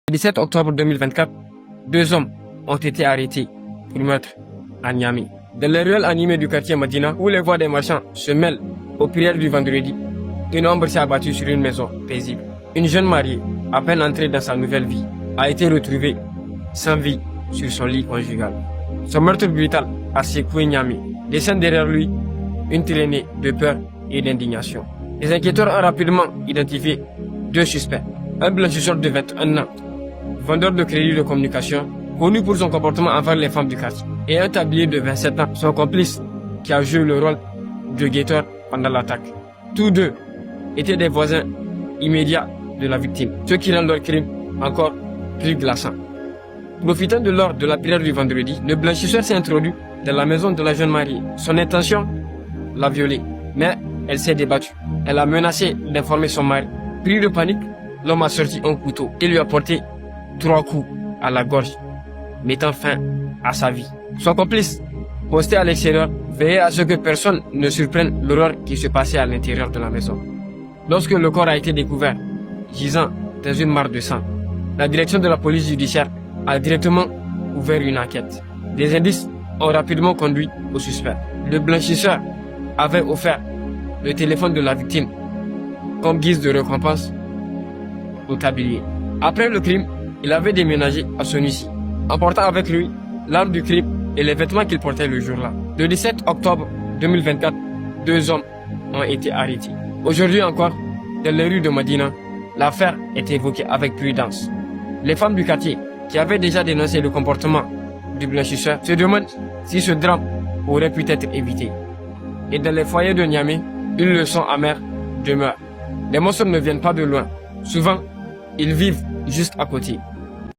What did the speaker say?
Le 17 octobre 2024, 2 hommes ont été arrêtés pour meurtre à Niamey. Dans les ruelles animées du quartier Madina, où les voix des marchands se mêlent aux prières du vendredi, une ombre s'est abattue sur une maison paisible. Une jeune mariée, à peine entrée dans sa nouvelle vie, a été retrouvée sans vie sur son lit conjugal. Son meurtre brutal a secoué Niamey, laissant derrière lui une traînée de peur et d'indignation. Les enquêteurs ont rapidement identifié 2 suspects. Un blanchisseur de 21 ans, vendeur de crédits de communication, connu pour son comportement envers les femmes du quartier, et un tablier de 27 ans, son complice, qui a joué le rôle de guetteur pendant l'attaque. Tous 2 étaient des voisins immédiats de la victime, ce qui rend leur crime encore plus glaçant. Profitant de l'heure de la prière du vendredi, le blanchisseur s'est introduit dans la maison de la jeune mariée. Son intention, la violer, mais elle s'est débattue. Elle a menacé d'informer son mari. Pris de panique, l'homme a sorti un couteau et lui a porté 3 coups à la gorge, mettant fin à sa vie. Son complice, posté à l'extérieur, veillait à ce que personne ne surprenne l'horreur qui se passait à l'intérieur de la maison. Lorsque le corps a été découvert, gisant dans une mare de sang, la direction de la police judiciaire a directement ouvert une enquête. Des indices ont rapidement conduit au suspect. Le blanchisseur avait offert le téléphone de la victime comme guise de récompense au tablier. Après le crime, il avait déménagé à Sonissi, emportant avec lui l'arme du crime et les vêtements qu'il portait le jour-là. Le 17 octobre 2024, 2 hommes ont été arrêtés. Aujourd'hui encore, dans les rues de Madina, l'affaire est évoquée avec prudence. Les femmes du quartier, qui avaient déjà dénoncé le comportement du blanchisseur, se demandent si ce drame aurait pu être évité. Et dans les foyers de Niamey, une leçon amère demeure. Les monstres ne viennent pas de loin. Souvent, ils vivent juste à côté.